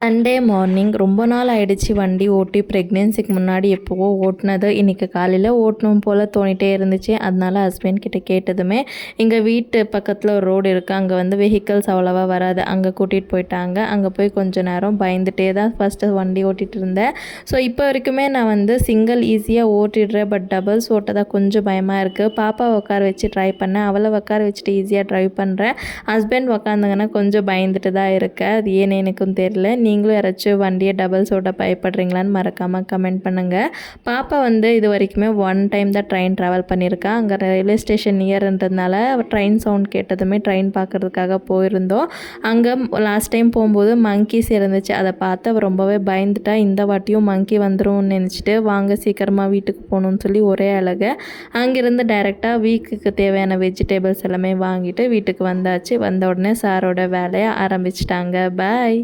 Sunday morning ரொம்ப நாள் ஆயிடுச்சு வண்டி ஓட்டி. ப்ரெக்னென்சிக்கு முன்னாடி எப்போவோ ஓட்டினது. இன்றைக்கி காலையில் ஓட்டணும் போல் தோணிகிட்டே இருந்துச்சு. அதனால ஹஸ்பண்ட் கிட்ட கேட்டதுமே எங்கள் வீட்டு பக்கத்தில் ஒரு ரோடு இருக்குது, அங்கே வந்து வெஹிக்கல்ஸ் அவ்வளோவா வராது, அங்கே கூட்டிகிட்டு போயிட்டாங்க. அங்கே போய் கொஞ்சம் நேரம் பயந்துகிட்டே தான் ஃபஸ்ட்டு வண்டி ஓட்டிகிட்டு இருந்தேன். ஸோ இப்போ வரைக்குமே நான் வந்து சிங்கிள் ஈஸியாக ஓட்டிடுறேன், பட் டபுள்ஸ் ஓட்ட தான் கொஞ்சம் பயமாக இருக்குது. பாப்பாவை உட்கார வச்சு ட்ரை பண்ணேன், அவளை உட்கார வச்சுட்டு ஈஸியாக ட்ரைவ் பண்ணுறேன். ஹஸ்பண்ட் உக்காந்தாங்கன்னா கொஞ்சம் பயந்துட்டு தான் இருக்கேன். அது ஏன்னு எனக்கும் தெரியல. நீங்களும் யாராச்சும் வண்டியை டபுள்ஸ் ஓட்ட பயப்படுறீங்களான்னு மறக்காமல் கமெண்ட் பண்ணுங்கள். பாப்பா வந்து இது வரைக்குமே ஒன் டைம் தான் ட்ரெயின் ட்ராவல் பண்ணியிருக்கா. அங்கே ரயில்வே ஸ்டேஷன் நியர்ன்றதுனால ட்ரெயின் சவுண்ட் கேட்டதுமே ட்ரெயின் பார்க்குறதுக்காக போயிருந்தோம். அங்கே லாஸ்ட் டைம் போகும்போது மங்கீஸ் இருந்துச்சு, அதை பார்த்து அவள் ரொம்பவே பயந்துட்டா. இந்த வாட்டியும் மங்கி வந்துடும் நினச்சிட்டு வாங்க சீக்கிரமாக வீட்டுக்கு போகணுன்னு சொல்லி ஒரே அழகை அங்கேருந்து டைரெக்டாக வீக்குக்கு தேவையான வெஜிடபிள்ஸ் எல்லாமே வாங்கிட்டு வீட்டுக்கு வந்தாச்சு. வந்த உடனே சாரோட வேலையை ஆரம்பிச்சிட்டாங்க. பாய்.